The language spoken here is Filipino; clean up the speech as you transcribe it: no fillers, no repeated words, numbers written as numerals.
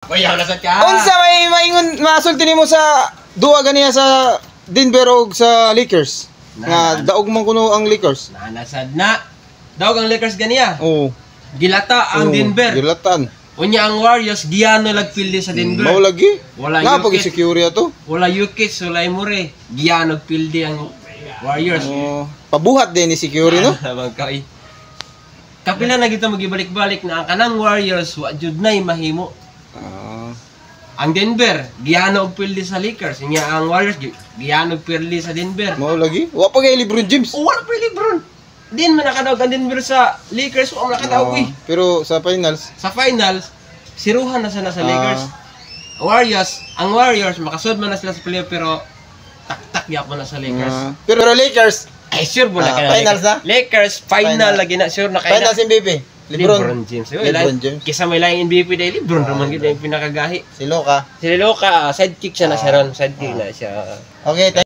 Kuya, nasad ka? Unsa may maingon masulti nimo sa duwa ganiya sa Denver og sa Lakers? Nga daog man kuno ang Lakers. Nanasad na. Daog ang Lakers ganiya. Oo. Gilata ang Denver. Gilatan. Unya ang Warriors giyano nagpildi sa Denver. Mao lagi. Wala nga pag Jokic. security ato. Wala Jokic, wala Murray. Giyano nagpildi ang Warriors. Pabuhat din ni security no. Habang kay kapila na gito magibalik-balik na ang kanang Warriors wa jud nay mahimo. Ang Denver giyano og pildi sa Lakers. Nya ang Warriors giyano og pildi sa Denver. Mao lagi. Wa pa kay LeBron James. Wala pa LeBron. Din man nakadaog ang Denver sa Lakers o nakadaog pero sa finals, sa finals siruhan na sana sa Lakers. Ang Warriors makasud man na sila sa playoff pero tak-tak yapon na sa Lakers. pero Lakers Ay sure mo na kaya finals na? Lakers final lagi na sure na kaya finals MVP. LeBron James. LeBron James. Kisa may lang MVP dahil LeBron naman gid ang pinakagahi. Si Luka. Si Luka sidekick siya na siya ron, sidekick na siya. Okay.